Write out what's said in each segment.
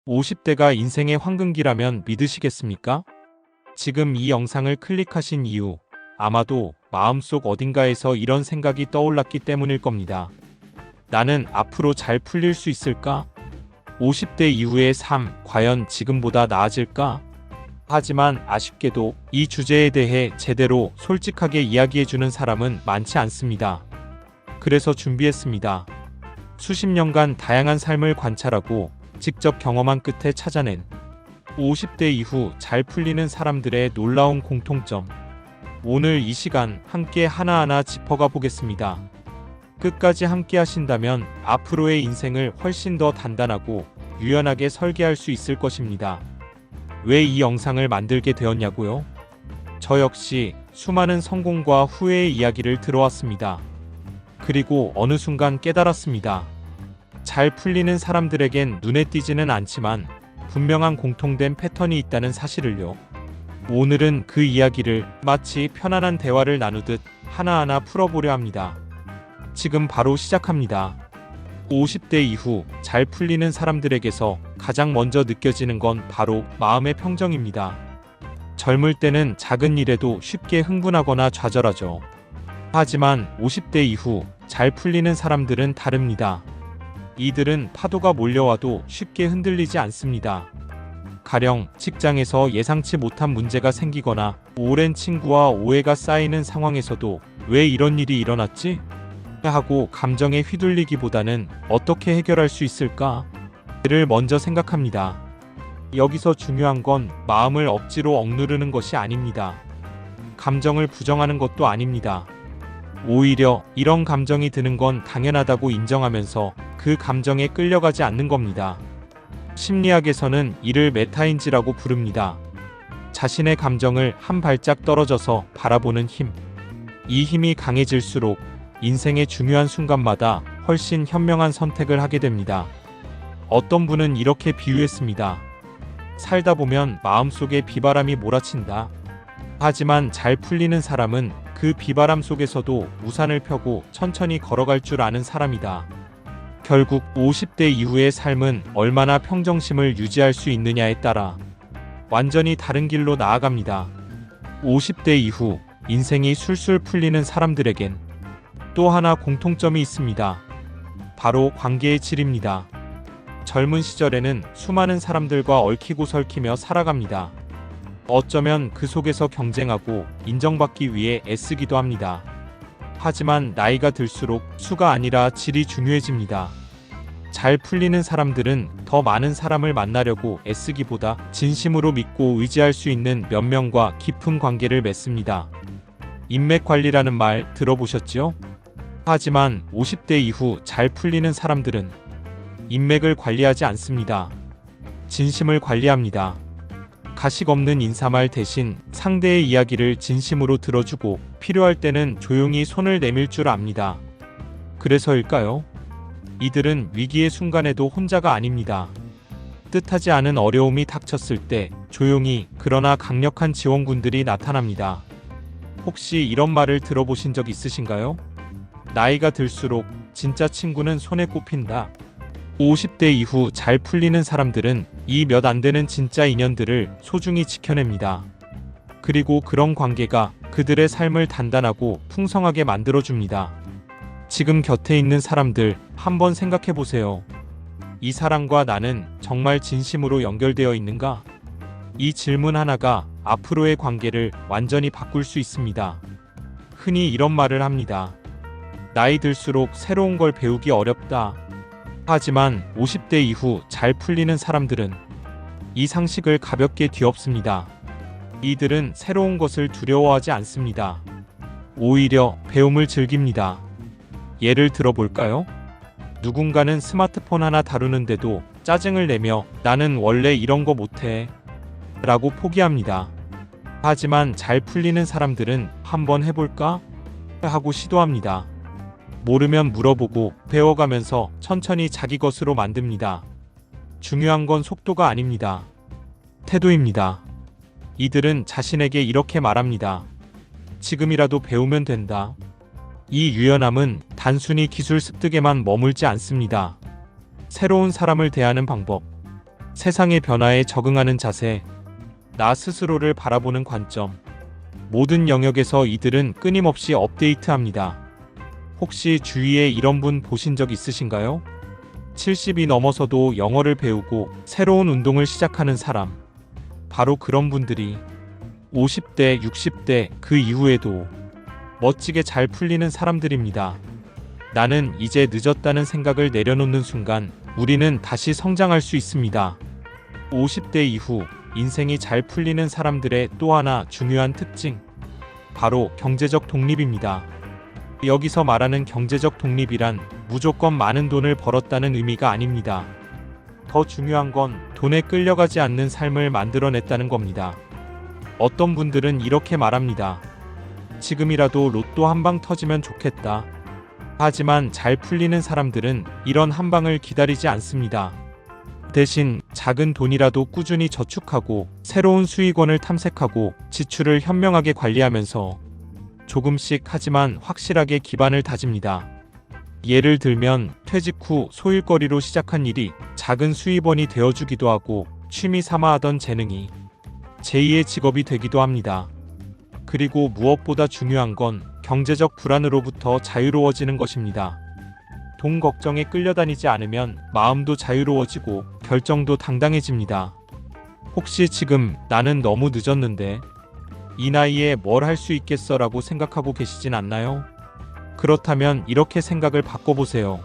50대가 인생의 황금기라면 믿으시겠습니까? 지금 이 영상을 클릭하신 이유, 아마도 마음속 어딘가에서 이런 생각이 떠올랐기 때문일 겁니다. 나는 앞으로 잘 풀릴 수 있을까? 50대 이후의 삶, 과연 지금보다 나아질까? 하지만 아쉽게도 이 주제에 대해 제대로 솔직하게 이야기해주는 사람은 많지 않습니다. 그래서 준비했습니다. 수십 년간 다양한 삶을 관찰하고 직접 경험한 끝에 찾아낸 50대 이후 잘 풀리는 사람들의 놀라운 공통점. 오늘 이 시간 함께 하나하나 짚어가 보겠습니다. 끝까지 함께 하신다면 앞으로의 인생을 훨씬 더 단단하고 유연하게 설계할 수 있을 것입니다. 왜 이 영상을 만들게 되었냐고요? 저 역시 수많은 성공과 후회의 이야기를 들어왔습니다. 그리고 어느 순간 깨달았습니다. 잘 풀리는 사람들에겐 눈에 띄지는 않지만 분명한 공통된 패턴이 있다는 사실을요. 오늘은 그 이야기를 마치 편안한 대화를 나누듯 하나하나 풀어보려 합니다. 지금 바로 시작합니다. 50대 이후 잘 풀리는 사람들에게서 가장 먼저 느껴지는 건 바로 마음의 평정입니다. 젊을 때는 작은 일에도 쉽게 흥분하거나 좌절하죠. 하지만 50대 이후 잘 풀리는 사람들은 다릅니다. 이들은 파도가 몰려와도 쉽게 흔들리지 않습니다. 가령 직장에서 예상치 못한 문제가 생기거나 오랜 친구와 오해가 쌓이는 상황에서도 왜 이런 일이 일어났지? 하고 감정에 휘둘리기보다는 어떻게 해결할 수 있을까?를 먼저 생각합니다. 여기서 중요한 건 마음을 억지로 억누르는 것이 아닙니다. 감정을 부정하는 것도 아닙니다. 오히려 이런 감정이 드는 건 당연하다고 인정하면서 그 감정에 끌려가지 않는 겁니다. 심리학에서는 이를 메타인지라고 부릅니다. 자신의 감정을 한 발짝 떨어져서 바라보는 힘. 이 힘이 강해질수록 인생의 중요한 순간마다 훨씬 현명한 선택을 하게 됩니다. 어떤 분은 이렇게 비유했습니다. 살다 보면 마음속에 비바람이 몰아친다. 하지만 잘 풀리는 사람은 그 비바람 속에서도 우산을 펴고 천천히 걸어갈 줄 아는 사람이다. 결국 50대 이후의 삶은 얼마나 평정심을 유지할 수 있느냐에 따라 완전히 다른 길로 나아갑니다. 50대 이후 인생이 술술 풀리는 사람들에겐 또 하나 공통점이 있습니다. 바로 관계의 질입니다. 젊은 시절에는 수많은 사람들과 얽히고 설키며 살아갑니다. 어쩌면 그 속에서 경쟁하고 인정받기 위해 애쓰기도 합니다. 하지만 나이가 들수록 수가 아니라 질이 중요해집니다. 잘 풀리는 사람들은 더 많은 사람을 만나려고 애쓰기보다 진심으로 믿고 의지할 수 있는 몇 명과 깊은 관계를 맺습니다. 인맥 관리라는 말 들어보셨죠? 하지만 50대 이후 잘 풀리는 사람들은 인맥을 관리하지 않습니다. 진심을 관리합니다. 가식 없는 인사말 대신 상대의 이야기를 진심으로 들어주고 필요할 때는 조용히 손을 내밀 줄 압니다. 그래서일까요? 이들은 위기의 순간에도 혼자가 아닙니다. 뜻하지 않은 어려움이 닥쳤을 때 조용히 그러나 강력한 지원군들이 나타납니다. 혹시 이런 말을 들어보신 적 있으신가요? 나이가 들수록 진짜 친구는 손에 꼽힌다. 50대 이후 잘 풀리는 사람들은 이 몇 안 되는 진짜 인연들을 소중히 지켜냅니다. 그리고 그런 관계가 그들의 삶을 단단하고 풍성하게 만들어줍니다. 지금 곁에 있는 사람들 한번 생각해 보세요. 이 사람과 나는 정말 진심으로 연결되어 있는가? 이 질문 하나가 앞으로의 관계를 완전히 바꿀 수 있습니다. 흔히 이런 말을 합니다. 나이 들수록 새로운 걸 배우기 어렵다. 하지만 50대 이후 잘 풀리는 사람들은 이 상식을 가볍게 뒤엎습니다. 이들은 새로운 것을 두려워하지 않습니다. 오히려 배움을 즐깁니다. 예를 들어볼까요? 누군가는 스마트폰 하나 다루는데도 짜증을 내며 나는 원래 이런 거 못해 라고 포기합니다. 하지만 잘 풀리는 사람들은 한번 해볼까? 하고 시도합니다. 모르면 물어보고 배워가면서 천천히 자기 것으로 만듭니다. 중요한 건 속도가 아닙니다. 태도입니다. 이들은 자신에게 이렇게 말합니다. 지금이라도 배우면 된다. 이 유연함은 단순히 기술 습득에만 머물지 않습니다. 새로운 사람을 대하는 방법, 세상의 변화에 적응하는 자세, 나 스스로를 바라보는 관점. 모든 영역에서 이들은 끊임없이 업데이트합니다. 혹시 주위에 이런 분 보신 적 있으신가요? 70이 넘어서도 영어를 배우고 새로운 운동을 시작하는 사람. 바로 그런 분들이 50대, 60대 그 이후에도 멋지게 잘 풀리는 사람들입니다. 나는 이제 늦었다는 생각을 내려놓는 순간 우리는 다시 성장할 수 있습니다. 50대 이후 인생이 잘 풀리는 사람들의 또 하나 중요한 특징. 바로 경제적 독립입니다. 여기서 말하는 경제적 독립이란 무조건 많은 돈을 벌었다는 의미가 아닙니다. 더 중요한 건 돈에 끌려가지 않는 삶을 만들어냈다는 겁니다. 어떤 분들은 이렇게 말합니다. 지금이라도 로또 한 방 터지면 좋겠다. 하지만 잘 풀리는 사람들은 이런 한 방을 기다리지 않습니다. 대신 작은 돈이라도 꾸준히 저축하고 새로운 수익원을 탐색하고 지출을 현명하게 관리하면서 조금씩 하지만 확실하게 기반을 다집니다. 예를 들면 퇴직 후 소일거리로 시작한 일이 작은 수입원이 되어주기도 하고 취미 삼아 하던 재능이 제2의 직업이 되기도 합니다. 그리고 무엇보다 중요한 건 경제적 불안으로부터 자유로워지는 것입니다. 돈 걱정에 끌려다니지 않으면 마음도 자유로워지고 결정도 당당해집니다. 혹시 지금 나는 너무 늦었는데 이 나이에 뭘 할 수 있겠어 라고 생각하고 계시진 않나요? 그렇다면 이렇게 생각을 바꿔보세요.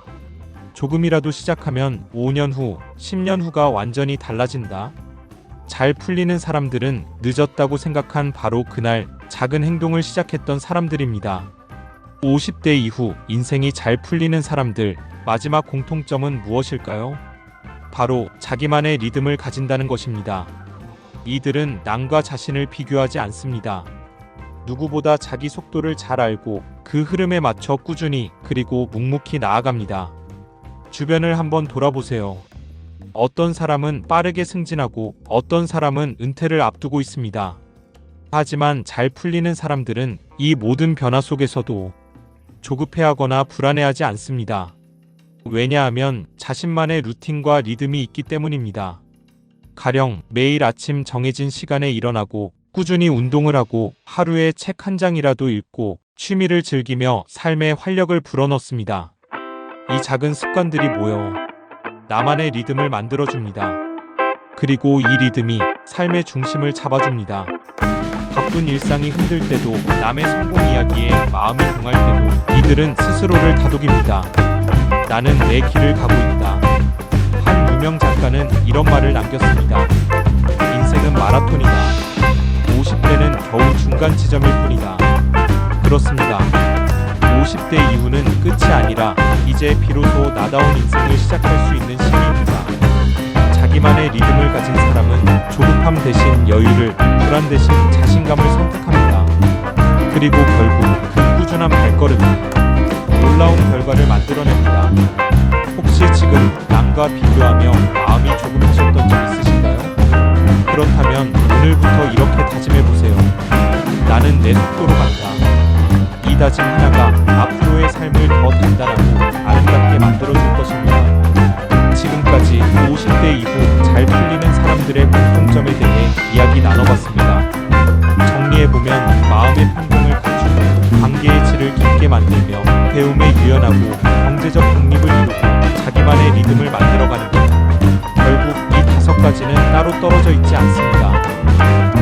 조금이라도 시작하면 5년 후, 10년 후가 완전히 달라진다. 잘 풀리는 사람들은 늦었다고 생각한 바로 그날 작은 행동을 시작했던 사람들입니다. 50대 이후 인생이 잘 풀리는 사람들, 마지막 공통점은 무엇일까요? 바로 자기만의 리듬을 가진다는 것입니다. 이들은 남과 자신을 비교하지 않습니다. 누구보다 자기 속도를 잘 알고 그 흐름에 맞춰 꾸준히 그리고 묵묵히 나아갑니다. 주변을 한번 돌아보세요. 어떤 사람은 빠르게 승진하고 어떤 사람은 은퇴를 앞두고 있습니다. 하지만 잘 풀리는 사람들은 이 모든 변화 속에서도 조급해하거나 불안해하지 않습니다. 왜냐하면 자신만의 루틴과 리듬이 있기 때문입니다. 가령 매일 아침 정해진 시간에 일어나고 꾸준히 운동을 하고 하루에 책 한 장이라도 읽고 취미를 즐기며 삶에 활력을 불어넣습니다. 이 작은 습관들이 모여 나만의 리듬을 만들어줍니다. 그리고 이 리듬이 삶의 중심을 잡아줍니다. 바쁜 일상이 힘들 때도 남의 성공 이야기에 마음이 동할 때도 이들은 스스로를 다독입니다. 나는 내 길을 가고 있다. 한 유명 작가는 이런 말을 남겼습니다. 인생은 마라톤이다. 50대는 겨우 중간 지점일 뿐이다. 그렇습니다. 50대 이후는 끝이 아니라 이제 비로소 나다운 인생을 시작할 수 있는 시기입니다. 자기만의 리듬을 가진 사람은 조급함 대신 여유를, 불안 대신 자신감을 선택합니다. 그리고 결국 그 꾸준한 발걸음이 놀라운 결과를 만들어냅니다. 혹시 지금 남과 비교하며 마음이 조급하셨던 적 있으신가요? 그렇다면 오늘부터 이렇게 다짐해보세요. 나는 내 속도로 간다. 이 다짐 하나가 앞으로의 삶을 더 단단하고 아름답게 만들어줄 것입니다. 지금까지 50대 이후 잘 풀리는 사람들의 공통점에 대해 이야기 나눠봤습니다. 정리해보면 마음의 평정을 갖추고 관계의 질을 깊게 만들며 배움에 유연하고 경제적 독립을 이루고 자기만의 리듬을 만들어가는 것. 결국 이 5가지는 따로 떨어져 있지 않습니다.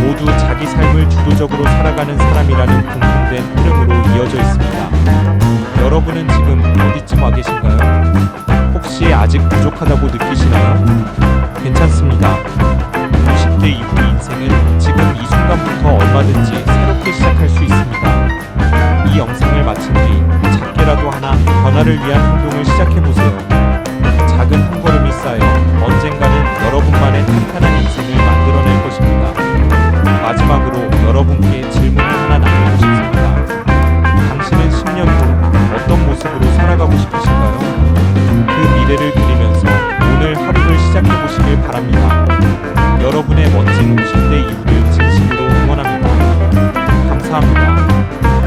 모두 자기 삶을 주도적으로 살아가는 사람이라는 공통된 흐름으로 이어져 있습니다. 여러분은 지금 어디쯤 와 계신가요? 혹시 아직 부족하다고 느끼시나요? 괜찮습니다. 50대 이후 인생은 지금 이 순간부터 얼마든지 새롭게 시작할 수 있습니다. 이 영상을 마친 뒤 작게라도 하나 변화를 위한 행동을 시작해보세요. 작은 한 걸음이 쌓여 언젠가는 여러분만의 탄탄한 인생을 만들어낼 것입니다. 마지막으로 여러분께 질문을 하나 남기고 싶습니다. 당신은 10년 후 어떤 모습으로 살아가고 싶으신가요? 그 미래를 그리면서 오늘 하루를 시작해보시길 바랍니다. 여러분의 멋진 50대 이후를 진심으로 응원합니다. 감사합니다.